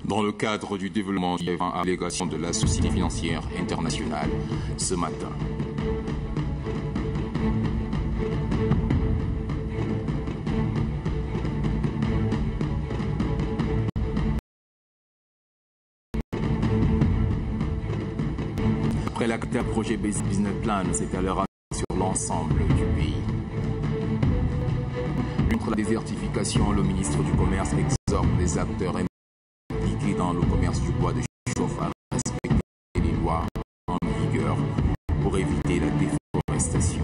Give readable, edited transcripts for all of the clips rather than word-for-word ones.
dans le cadre du développement à l'allégation de la Société financière internationale ce matin. Après l'acte projet Business Plan s'étalera sur l'ensemble du pays. Contre la désertification, le ministre du Commerce exhorte les acteurs impliqués dans le commerce du bois de chauffe à respecter les lois en vigueur pour éviter la déforestation.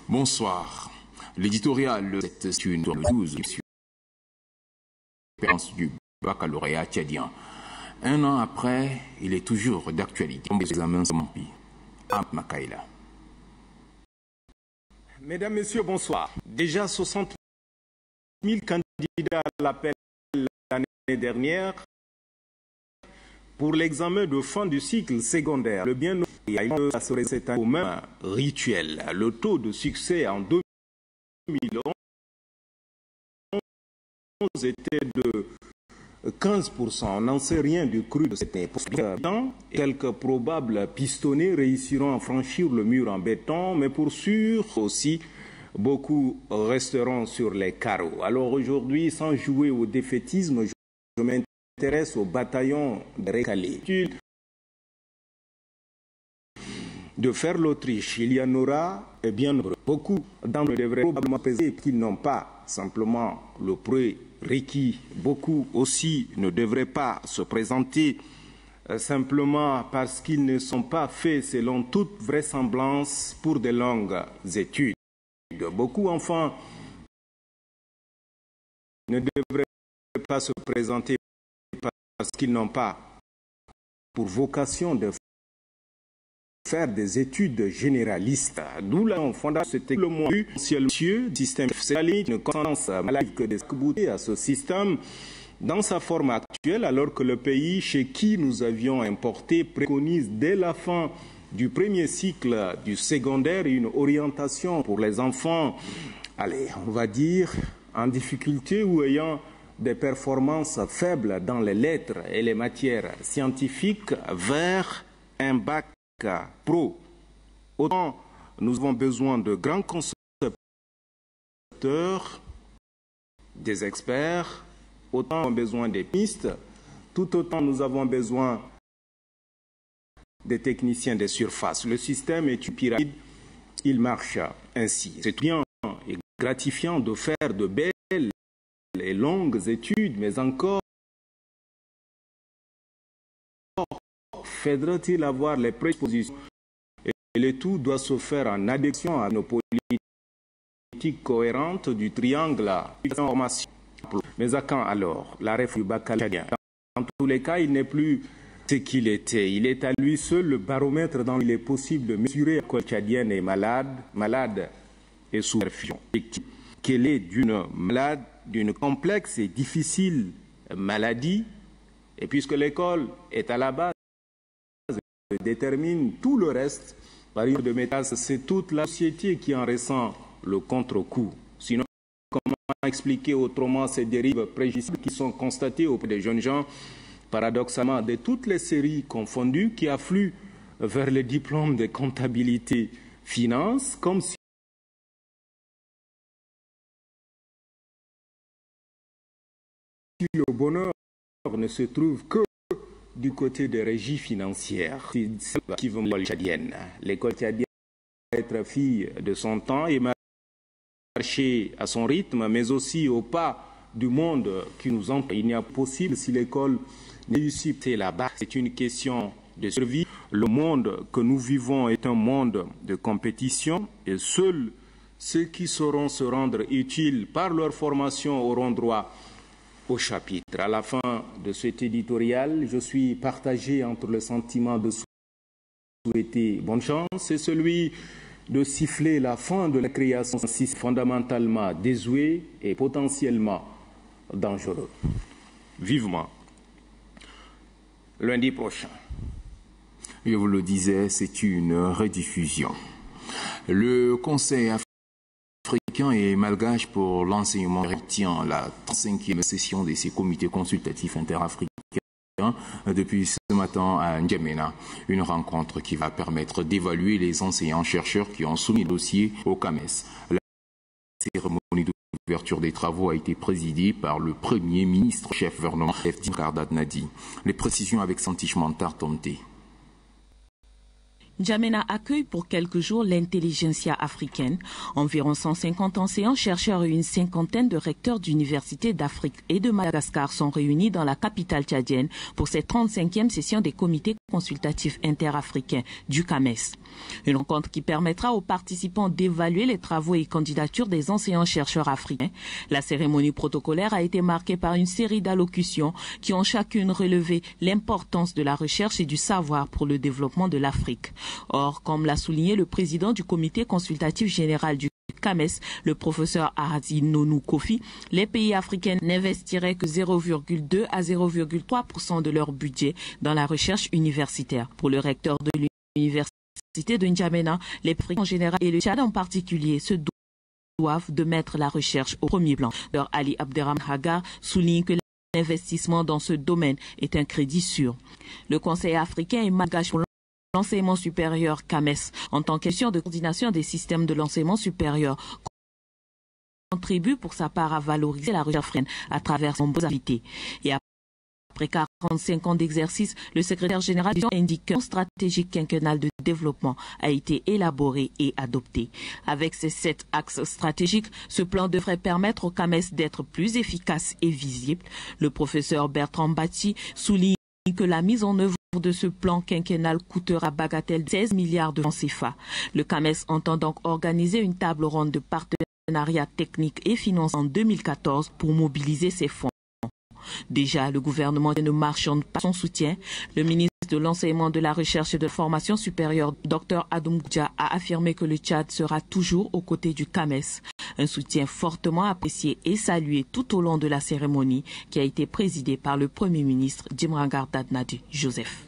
Bonsoir. L'éditorial de cette une 12 du baccalauréat tchadien. Un an après, il est toujours d'actualité. Les examens sont remplis. Makaïla. Mesdames, Messieurs, bonsoir. Déjà 60 000 candidats à l'appel l'année dernière pour l'examen de fin du cycle secondaire. Le bien nommé serait cet année au même rituel. Le taux de succès en 2011 était de 15%. On n'en sait rien du cru de cette époque. Quelques probables pistonnés réussiront à franchir le mur en béton, mais pour sûr aussi, beaucoup resteront sur les carreaux. Alors aujourd'hui, sans jouer au défaitisme, je m'intéresse au bataillon de récalés. De faire l'Autriche, il y en aura et bien beaucoup d'entre eux devraient probablement peser qu'ils n'ont pas simplement le prérequis. Beaucoup aussi ne devraient pas se présenter simplement parce qu'ils ne sont pas faits selon toute vraisemblance pour de longues études. Beaucoup enfin ne devraient pas se présenter parce qu'ils n'ont pas pour vocation de faire des études généralistes. D'où la fondation, c'était le mot du système socialiste, une conscience maladie que des à ce système dans sa forme actuelle, alors que le pays chez qui nous avions importé préconise dès la fin du premier cycle du secondaire une orientation pour les enfants, allez, on va dire, en difficulté ou ayant des performances faibles dans les lettres et les matières scientifiques vers un bac pro. Autant nous avons besoin de grands concepteurs, des experts, autant nous avons besoin des pistes, tout autant nous avons besoin des techniciens des surfaces. Le système est une pyramide, il marche ainsi. C'est bien et gratifiant de faire de belles et longues études, mais encore faudra-t-il avoir les prédispositions et le tout doit se faire en adéquation à nos politiques cohérentes du triangle de formation. Mais à quand alors la réforme du baccalauréat? Dans tous les cas, il n'est plus ce qu'il était. Il est à lui seul le baromètre dans lequel il est possible de mesurer l'école tchadienne est malade et sous perfusion. Qu'elle est d'une complexe et difficile maladie, et puisque l'école est à la base, détermine tout le reste, par exemple de méthase, c'est toute la société qui en ressent le contre-coup. Sinon, comment expliquer autrement ces dérives préjudiciables qui sont constatées auprès des jeunes gens, paradoxalement, de toutes les séries confondues, qui affluent vers les diplômes de comptabilité finance, comme si le bonheur ne se trouve que du côté des régies financières. C'est celle qui veut l'école tchadienne. L'école tchadienne doit être fille de son temps et marcher à son rythme, mais aussi au pas du monde qui nous entoure. Il n'y a possible si l'école réussit là-bas. C'est une question de survie. Le monde que nous vivons est un monde de compétition et seuls ceux qui sauront se rendre utiles par leur formation auront droit au chapitre. À la fin de cet éditorial, je suis partagé entre le sentiment de souhaiter bonne chance et celui de siffler la fin de la création fondamentalement désuet et potentiellement dangereux. Vivement. Lundi prochain. Je vous le disais, c'est une rediffusion. Le Conseil africain africain et malgache pour l'enseignement tient la 35e session de ces comités consultatifs interafricains depuis ce matin à N'Djamena. Une rencontre qui va permettre d'évaluer les enseignants-chercheurs qui ont soumis le dossier au CAMES. La cérémonie d'ouverture des travaux a été présidée par le Premier ministre chef gouvernement Dimrangar Dadnadi. Les précisions avec Santish Mantar Tomte. N'Djamena accueille pour quelques jours l'intelligentsia africaine. Environ 150 enseignants, chercheurs et une cinquantaine de recteurs d'universités d'Afrique et de Madagascar sont réunis dans la capitale tchadienne pour cette 35e session des comités consultatifs interafricains du CAMES. Une rencontre qui permettra aux participants d'évaluer les travaux et candidatures des enseignants-chercheurs africains. La cérémonie protocolaire a été marquée par une série d'allocutions qui ont chacune relevé l'importance de la recherche et du savoir pour le développement de l'Afrique. Or, comme l'a souligné le président du comité consultatif général du CAMES, le professeur Ahadi Nonou Kofi, les pays africains n'investiraient que 0,2 à 0,3% de leur budget dans la recherche universitaire. Pour le recteur de l'université de N'Djamena, les prix en général et le Tchad en particulier se doivent de mettre la recherche au premier plan. Ali Abderrahman Hagar souligne que l'investissement dans ce domaine est un crédit sûr. Le Conseil africain est malgache pour l'enseignement supérieur CAMES, en tant qu'action de coordination des systèmes de l'enseignement supérieur, contribue pour sa part à valoriser la recherche africaine à travers son activités. Et après 45 ans d'exercice, le secrétaire général indique qu'un stratégique quinquennal de développement a été élaboré et adopté. Avec ces 7 axes stratégiques, ce plan devrait permettre au CAMES d'être plus efficace et visible. Le professeur Bertrand Bati souligne que la mise en œuvre de ce plan quinquennal coûtera bagatelle de 16 milliards de francs CFA. Le CAMES entend donc organiser une table ronde de partenariat technique et financier en 2014 pour mobiliser ces fonds. Déjà, le gouvernement ne marchande pas son soutien. Le ministre de l'Enseignement, de la Recherche et de la Formation supérieure, Dr Adoum Goudia, a affirmé que le Tchad sera toujours aux côtés du CAMES. Un soutien fortement apprécié et salué tout au long de la cérémonie qui a été présidée par le Premier ministre Dimrangar Dadnadi Joseph.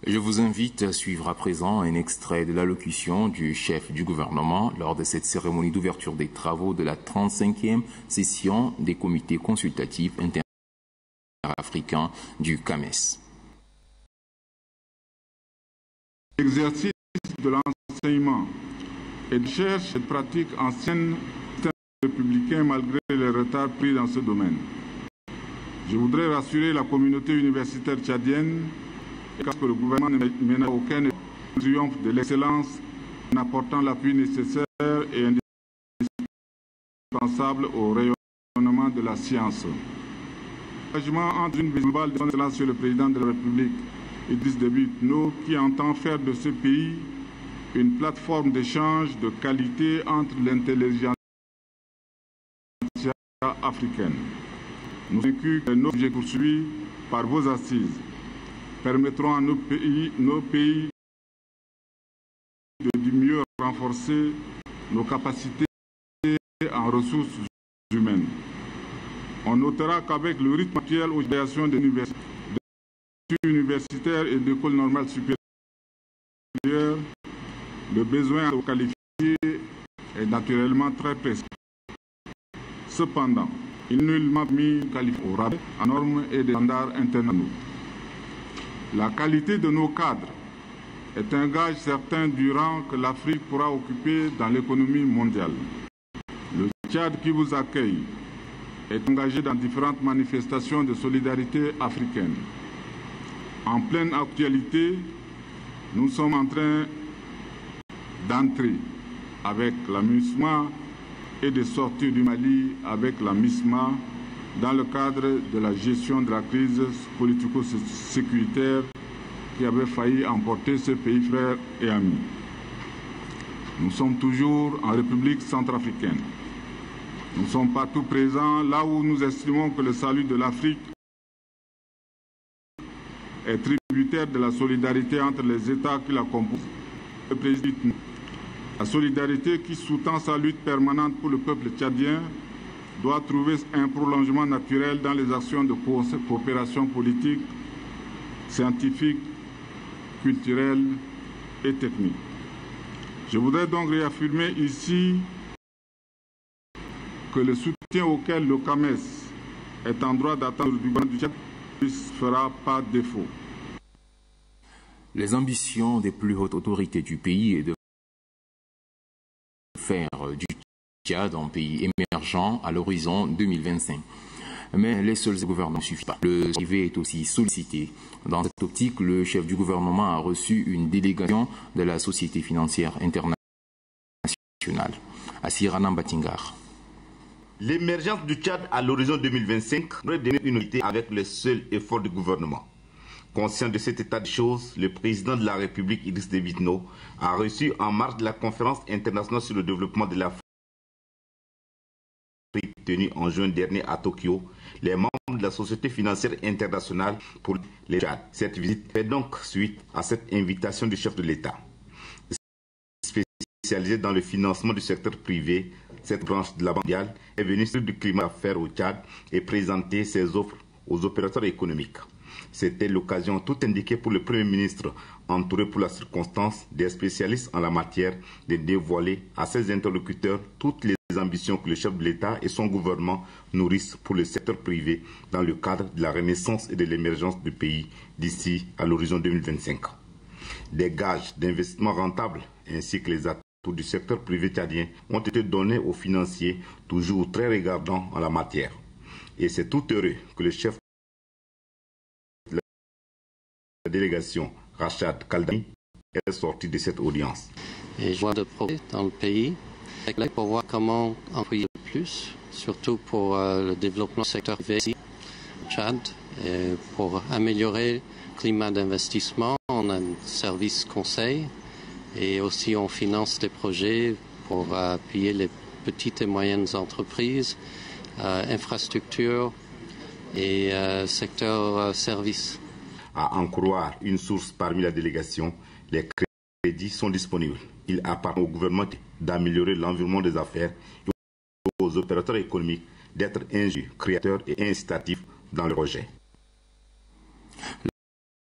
Je vous invite à suivre à présent un extrait de l'allocution du chef du gouvernement lors de cette cérémonie d'ouverture des travaux de la 35e session des comités consultatifs interafricains du CAMES. L'exercice de l'enseignement et de recherche et de pratique anciennes républicains malgré les retards pris dans ce domaine. Je voudrais rassurer la communauté universitaire tchadienne que le gouvernement ne mènera aucun triomphe de l'excellence en apportant l'appui nécessaire et indispensable au rayonnement de la science. L'engagement entre une vision globale de son excellence sur le président de la République, Idriss Déby Itno, qui entend faire de ce pays une plateforme d'échange de qualité entre l'intelligence africaine. Nous sommes convaincus que nos objets poursuivis par vos assises permettront à nos pays de mieux renforcer nos capacités en ressources humaines. On notera qu'avec le rythme actuel aux créations des universitaires et d'écoles normales supérieures, le besoin de qualifier est naturellement très pressant. Cependant, il n'est nullement mis qualifié au rabais en normes et des standards internationaux. La qualité de nos cadres est un gage certain du rang que l'Afrique pourra occuper dans l'économie mondiale. Le Tchad qui vous accueille est engagé dans différentes manifestations de solidarité africaine. En pleine actualité, nous sommes en train d'entrer avec la MISMA et de sortir du Mali avec la MISMA dans le cadre de la gestion de la crise politico-sécuritaire qui avait failli emporter ce pays frère et ami. Nous sommes toujours en République centrafricaine. Nous sommes partout présents là où nous estimons que le salut de l'Afrique est tributaire de la solidarité entre les États qui la composent. Le président, la solidarité qui sous-tend sa lutte permanente pour le peuple tchadien doit trouver un prolongement naturel dans les actions de coopération politique, scientifique, culturelle et technique. Je voudrais donc réaffirmer ici que le soutien auquel le CAMES est en droit d'attendre du gouvernement du Tchad ne fera pas défaut. Les ambitions des plus hautes autorités du pays est de faire du Tchad un pays émergent à l'horizon 2025. Mais les seuls gouvernements ne suffisent pas. Le privé est aussi sollicité. Dans cette optique, le chef du gouvernement a reçu une délégation de la Société financière internationale, Assirana Batingar. L'émergence du Tchad à l'horizon 2025 devrait donner une unité avec le seul effort du gouvernement. Conscient de cet état de choses, le président de la République, Idriss Déby Itno, a reçu en marge de la conférence internationale sur le développement de l'Afrique tenue en juin dernier à Tokyo, les membres de la Société financière internationale pour le Tchad. Cette visite fait donc suite à cette invitation du chef de l'État. Spécialisée dans le financement du secteur privé, cette branche de la Banque mondiale est venue sur du climat d'affaires au Tchad et présenter ses offres aux opérateurs économiques. C'était l'occasion tout indiquée pour le Premier ministre, entouré pour la circonstance des spécialistes en la matière, de dévoiler à ses interlocuteurs toutes les ambitions que le chef de l'État et son gouvernement nourrissent pour le secteur privé dans le cadre de la renaissance et de l'émergence du pays d'ici à l'horizon 2025. Des gages d'investissement rentables ainsi que les atouts du secteur privé tchadien ont été donnés aux financiers, toujours très regardants en la matière. Et c'est tout heureux que le chef de la délégation, Rachad Kaldani, est sorti de cette audience. Et je vois de progrès dans le pays, pour voir comment employer plus, surtout pour le développement du secteur privé ici, au Tchad, et pour améliorer le climat d'investissement. On a un service conseil et aussi on finance des projets pour appuyer les petites et moyennes entreprises, infrastructures et secteur services. À en croire une source parmi la délégation, les crédits sont disponibles. Il appartient au gouvernement d'améliorer l'environnement des affaires et aux opérateurs économiques d'être ingénieux, créateurs et incitatifs dans le projet.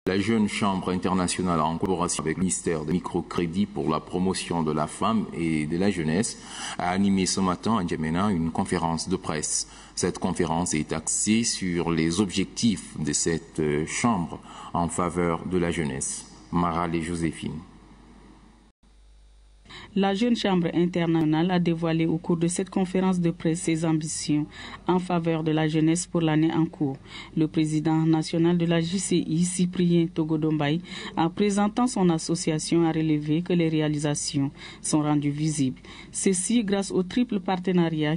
La Jeune Chambre internationale, en collaboration avec le ministère de microcrédit pour la promotion de la femme et de la jeunesse, a animé ce matin à N'Djamena une conférence de presse. Cette conférence est axée sur les objectifs de cette chambre en faveur de la jeunesse. Maral et Joséphine. La Jeune Chambre internationale a dévoilé au cours de cette conférence de presse ses ambitions en faveur de la jeunesse pour l'année en cours. Le président national de la JCI, Cyprien Togodombaï, en présentant son association, a relevé que les réalisations sont rendues visibles. Ceci grâce au triple partenariat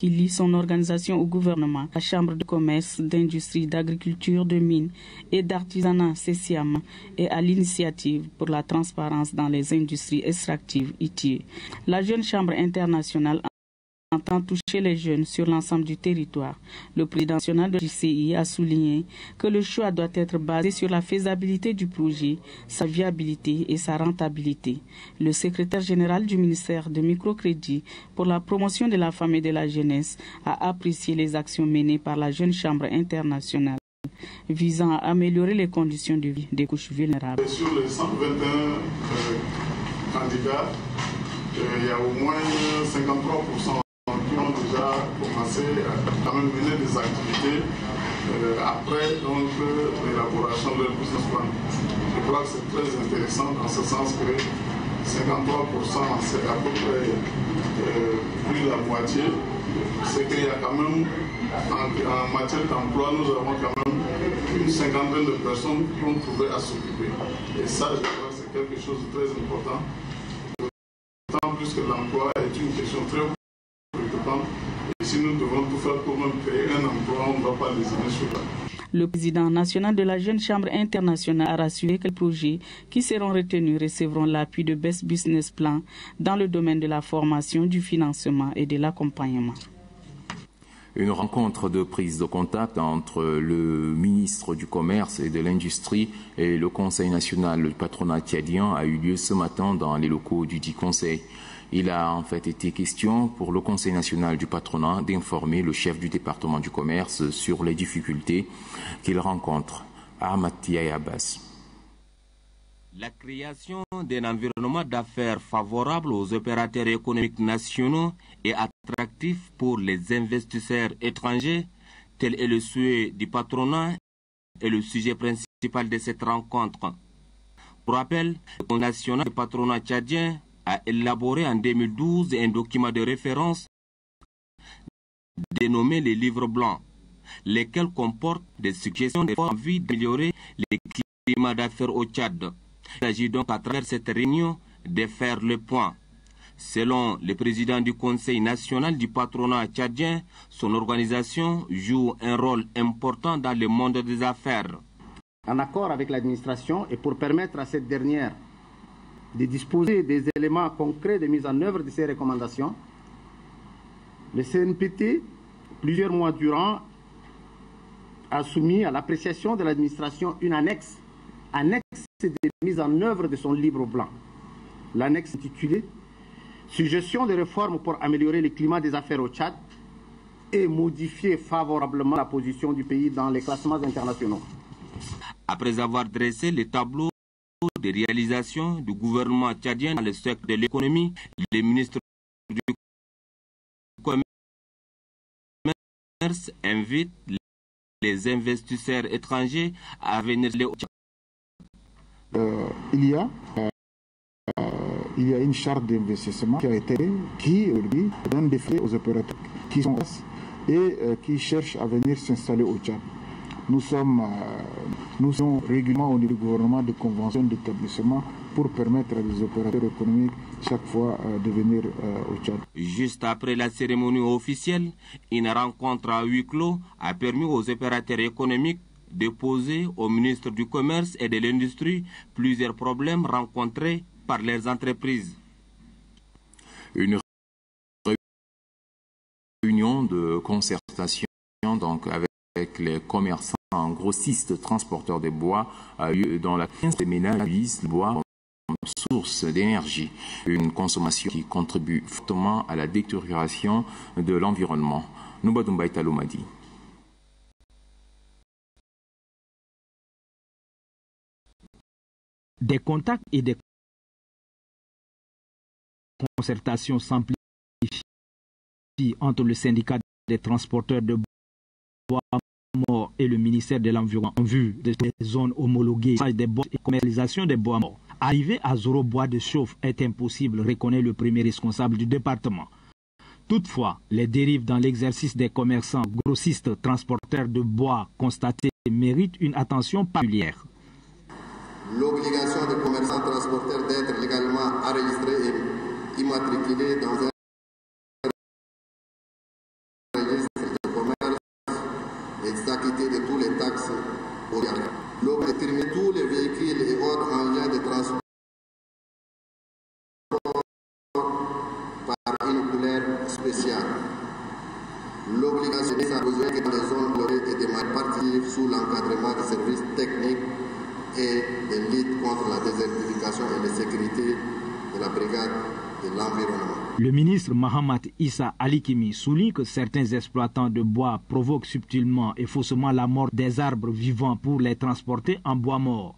qui lie son organisation au gouvernement, la Chambre de commerce, d'industrie, d'agriculture, de mines et d'artisanat CECIAM et à l'initiative pour la transparence dans les industries extractives ITIE. La Jeune Chambre internationale entend toucher les jeunes sur l'ensemble du territoire. Le président national de l'ICI a souligné que le choix doit être basé sur la faisabilité du projet, sa viabilité et sa rentabilité. Le secrétaire général du ministère de microcrédit pour la promotion de la femme et de la jeunesse a apprécié les actions menées par la Jeune Chambre internationale visant à améliorer les conditions de vie des couches vulnérables. Sur les 121 candidats, il y a au moins 53% qui ont déjà commencé à mener des activités après l'élaboration de leur business plan. Je crois que c'est très intéressant dans ce sens que 53%, c'est à peu près plus de la moitié. C'est qu'il y a quand même, en matière d'emploi, nous avons quand même une cinquantaine de personnes qui ont trouvé à s'occuper. Et ça, je crois que c'est quelque chose de très important. D'autant plus que l'emploi est une question très préoccupante. Et si nous devons tout faire pour même créer un emploi, on ne va pas lésiner sur ça. Le président national de la Jeune Chambre internationale a rassuré que les projets qui seront retenus recevront l'appui de Best Business Plan dans le domaine de la formation, du financement et de l'accompagnement. Une rencontre de prise de contact entre le ministre du Commerce et de l'Industrie et le Conseil national du patronat tchadien a eu lieu ce matin dans les locaux du dit Conseil. Il a en fait été question pour le Conseil national du patronat d'informer le chef du département du commerce sur les difficultés qu'il rencontre. Ahmad Tiaye Abbas. La création d'un environnement d'affaires favorable aux opérateurs économiques nationaux et attractif pour les investisseurs étrangers, tel est le souhait du patronat et le sujet principal de cette rencontre. Pour rappel, le Conseil national du patronat tchadien a élaboré en 2012 un document de référence dénommé les livres blancs, lesquels comportent des suggestions de en vue d'améliorer les climats d'affaires au Tchad. Il s'agit donc à travers cette réunion de faire le point. Selon le président du Conseil national du patronat tchadien, son organisation joue un rôle important dans le monde des affaires. En accord avec l'administration et pour permettre à cette dernière de disposer des éléments concrets de mise en œuvre de ces recommandations, le CNPT, plusieurs mois durant, a soumis à l'appréciation de l'administration une annexe de mise en œuvre de son livre blanc. L'annexe intitulée « Suggestions de réformes pour améliorer le climat des affaires au Tchad et modifier favorablement la position du pays dans les classements internationaux ». Après avoir dressé le tableau des réalisations du gouvernement tchadien dans le secteur de l'économie, le ministre du Commerce invite les investisseurs étrangers à venir au Tchad. Il y a une charte d'investissement qui donne des frais aux opérateurs qui sont et qui cherchent à venir s'installer au Tchad. Nous sommes régulièrement au niveau du gouvernement des conventions d'établissement pour permettre à des opérateurs économiques chaque fois de venir au Tchad. Juste après la cérémonie officielle, une rencontre à huis clos a permis aux opérateurs économiques de poser au ministre du Commerce et de l'Industrie plusieurs problèmes rencontrés par leurs entreprises. Une réunion de concertation donc avec les commerçants grossistes transporteurs de bois a lieu dans la 15 des ménages utilisent le bois comme source d'énergie, une consommation qui contribue fortement à la détérioration de l'environnement. Noubadoumbaï Talomadi. Des contacts et des concertations s'amplifient entre le syndicat des transporteurs de bois morts et le ministère de l'Environnement en vue des zones homologuées des bois et commercialisation des bois morts. Arriver à zéro bois de chauffe est impossible, reconnaît le premier responsable du département. Toutefois, les dérives dans l'exercice des commerçants grossistes transporteurs de bois constatées méritent une attention particulière. L'obligation des commerçants transporteurs d'être légalement enregistrés et immatriculés dans un registre de commerce et s'acquitter de toutes les taxes obligables. L'obligation de terminer tous les véhicules et autres engins de transport par une couleur spéciale. L'obligation de besoin que dans les zones colorées et des marques particulières sous l'encadrement des services techniques et de lutte contre la désertification et la sécurité de la brigade de l'environnement. Le ministre Mahamat Issa Alikimi souligne que certains exploitants de bois provoquent subtilement et faussement la mort des arbres vivants pour les transporter en bois mort.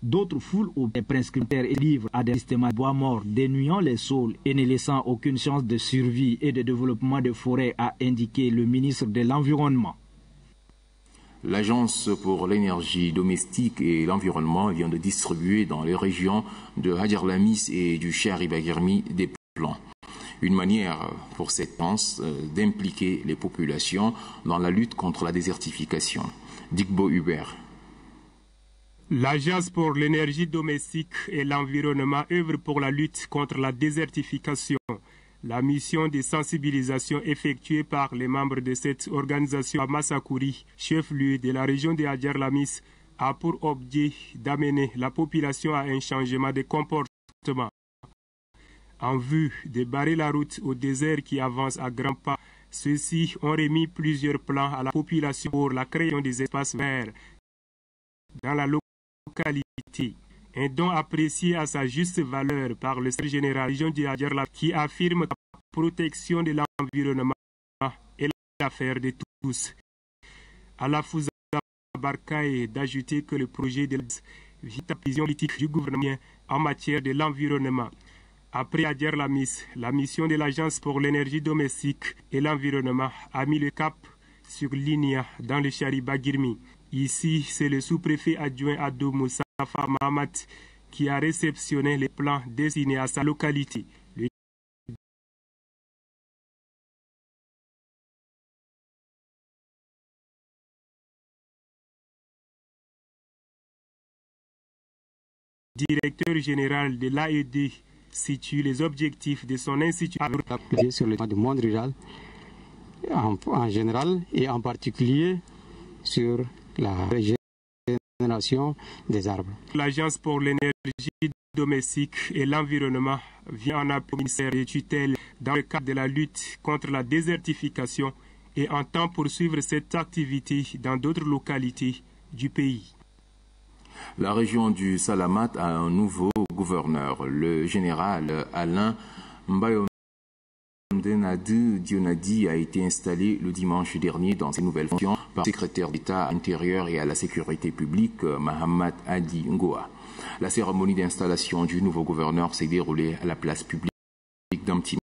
D'autres foulent aux prescripteurs et livrent à des systèmes de bois morts, dénuyant les sols et ne laissant aucune chance de survie et de développement de forêts, a indiqué le ministre de l'Environnement. L'Agence pour l'énergie domestique et l'environnement vient de distribuer dans les régions de Hadjar Lamis et du Cheikh-Ibagirmi des plans. Une manière pour cette agence d'impliquer les populations dans la lutte contre la désertification. Digbo Hubert. L'Agence pour l'énergie domestique et l'environnement œuvre pour la lutte contre la désertification. La mission de sensibilisation effectuée par les membres de cette organisation à Massakouri, chef-lieu de la région de Hadjar Lamis, a pour objet d'amener la population à un changement de comportement en vue de barrer la route au désert qui avance à grands pas. Ceux-ci ont remis plusieurs plans à la population pour la création des espaces verts dans la localité. Un don apprécié à sa juste valeur par le secrétaire général de la région de Hadjar Lamis qui affirme que la protection de l'environnement est l'affaire de tous. À la Fouza Barkaye d'ajouter que le projet de la vision politique du gouvernement en matière de l'environnement. Après Adier Lamis, la mission de l'Agence pour l'énergie domestique et l'environnement a mis le cap sur l'INIA dans le Chariba Girmi. Ici, c'est le sous-préfet adjoint Adou Moussafa Mahamat qui a réceptionné les plans destinés à sa localité. Le directeur général de l'AED situe les objectifs de son institut. Sur le plan du monde rural en général et en particulier sur la régénération des arbres. L'Agence pour l'énergie domestique et l'environnement vient en appui au ministère des tutelles dans le cadre de la lutte contre la désertification et entend poursuivre cette activité dans d'autres localités du pays. La région du Salamat a un nouveau gouverneur. Le général Alain Mbayomdenadu Dionadi a été installé le dimanche dernier dans ses nouvelles fonctions par le secrétaire d'État à l'intérieur et à la sécurité publique, Mahamat Adi Ngoa. La cérémonie d'installation du nouveau gouverneur s'est déroulée à la place publique d'Amtiman.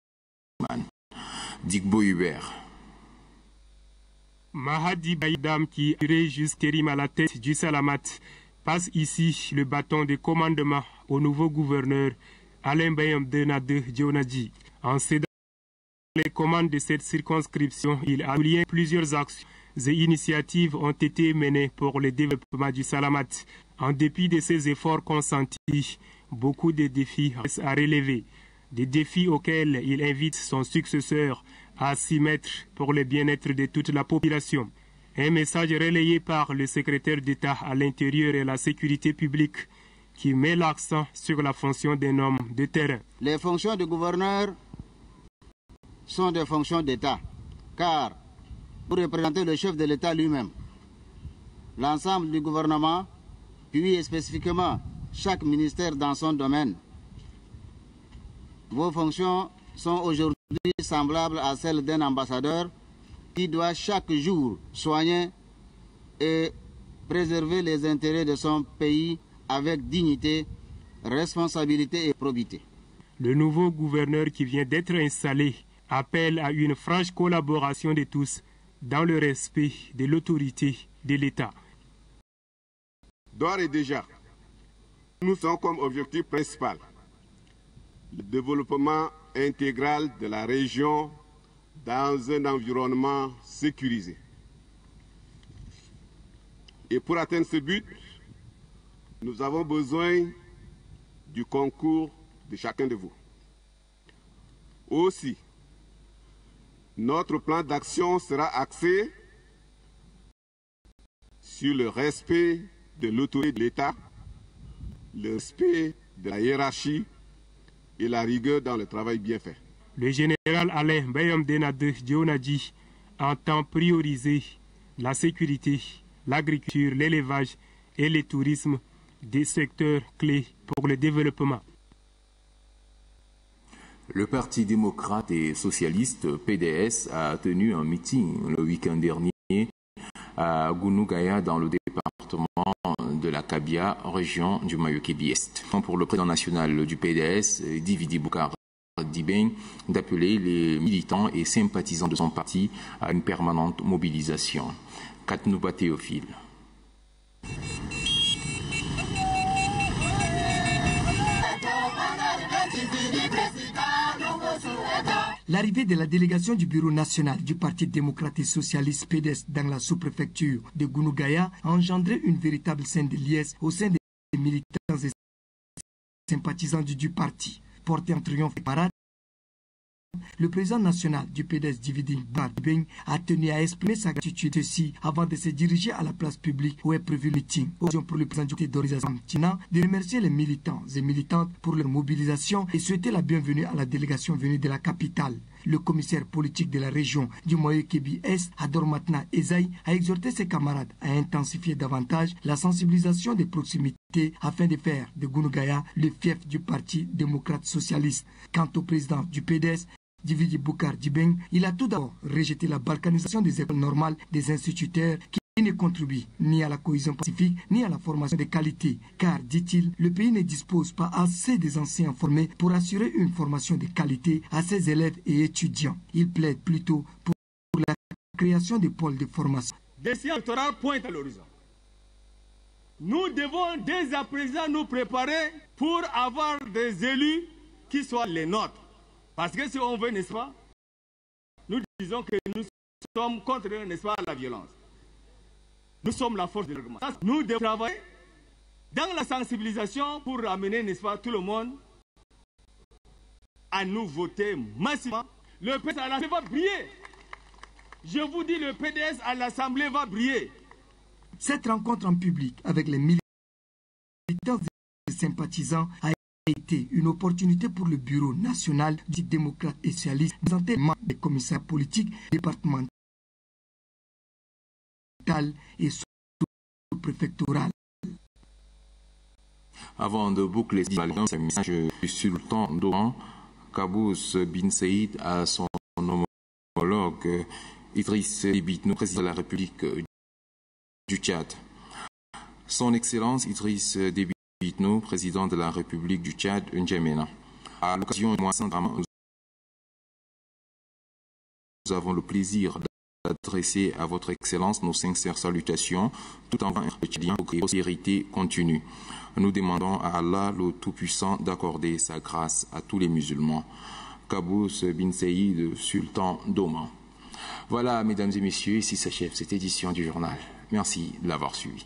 Digbo Hubert. Mahadi Baïdam, qui irait jusqu'Erim à la tête du Salamat, passe ici le bâton de commandement au nouveau gouverneur Alain Mbayomdenadu Dionadi. En cédant les commandes de cette circonscription, il a souligné plusieurs actions et initiatives ont été menées pour le développement du Salamat. En dépit de ces efforts consentis, beaucoup de défis restent à relever. Des défis auxquels il invite son successeur à s'y mettre pour le bien-être de toute la population. Un message relayé par le secrétaire d'État à l'intérieur et à la sécurité publique qui met l'accent sur la fonction d'un homme de terrain. Les fonctions de gouverneur sont des fonctions d'État, car pour représenter le chef de l'État lui-même, l'ensemble du gouvernement, puis spécifiquement chaque ministère dans son domaine, vos fonctions sont aujourd'hui semblables à celles d'un ambassadeur qui doit chaque jour soigner et préserver les intérêts de son pays avec dignité, responsabilité et probité. Le nouveau gouverneur qui vient d'être installé appelle à une franche collaboration de tous dans le respect de l'autorité de l'État. D'ores et déjà, nous avons comme objectif principal le développement intégral de la région dans un environnement sécurisé. Et pour atteindre ce but, nous avons besoin du concours de chacun de vous. Aussi, notre plan d'action sera axé sur le respect de l'autorité de l'État, le respect de la hiérarchie et la rigueur dans le travail bien fait. Le général Alain Mbayomdenadu Dionadi entend prioriser la sécurité, l'agriculture, l'élevage et le tourisme, des secteurs clés pour le développement. Le Parti démocrate et socialiste PDS a tenu un meeting le week-end dernier à Gounugaya dans le département de la Kabia, région du Mayo-Kébi-Est. Pour le président national du PDS, Dividi Boukar Dibeng, d'appeler les militants et sympathisants de son parti à une permanente mobilisation. Katnouba Théophile. L'arrivée de la délégation du bureau national du Parti démocrate et socialiste PDS dans la sous-préfecture de Gounugaya a engendré une véritable scène de liesse au sein des militants et sympathisants du parti. Porté en triomphe parade, le président national du PDS Dividi Bardibeng a tenu à exprimer sa gratitude ceci avant de se diriger à la place publique où est prévu le meeting. Occasion pour le président d'organisation Tina de remercier les militants et militantes pour leur mobilisation et souhaiter la bienvenue à la délégation venue de la capitale. Le commissaire politique de la région du Moyo-Kébi-Est, Adormatna Ezaï, a exhorté ses camarades à intensifier davantage la sensibilisation des proximités afin de faire de Gounugaya le fief du Parti démocrate socialiste. Quant au président du PDS, Dividi Boukar Dibeng, il a tout d'abord rejeté la balkanisation des écoles normales des instituteurs qui ne contribue ni à la cohésion pacifique, ni à la formation de qualité. Car, dit-il, le pays ne dispose pas assez des enseignants formés pour assurer une formation de qualité à ses élèves et étudiants. Il plaide plutôt pour la création de pôles de formation. Des sciences électorales pointent à l'horizon. Nous devons dès à présent nous préparer pour avoir des élus qui soient les nôtres. Parce que si on veut, n'est-ce pas, nous disons que nous sommes contre, n'est-ce pas, la violence. Nous sommes la force de l'argument. Nous devons travailler dans la sensibilisation pour amener, n'est-ce pas, tout le monde à nous voter massivement. Le PDS à l'Assemblée va briller. Je vous dis, le PDS à l'Assemblée va briller. Cette rencontre en public avec les militants et sympathisants a été une opportunité pour le Bureau national du démocrate et socialiste de présenter des commissaires politiques départementaux et sous-préfectorales. Avant de boucler ce message du sultan d'Oran, Qaboos bin Saïd a son homologue Idriss Déby Itno, président de la République du Tchad. Son Excellence Idriss Déby Itno, président de la République du Tchad, N'Djamena. À l'occasion du mois Saint-Ramadan, nous avons le plaisir d'adresser à votre Excellence nos sincères salutations, tout en le Tchadien pour que la prospérité continue. Nous demandons à Allah, le Tout-Puissant, d'accorder sa grâce à tous les musulmans. Qaboos bin Saïd, sultan d'Oman. Voilà, mesdames et messieurs, ici s'achève cette édition du journal. Merci de l'avoir suivi.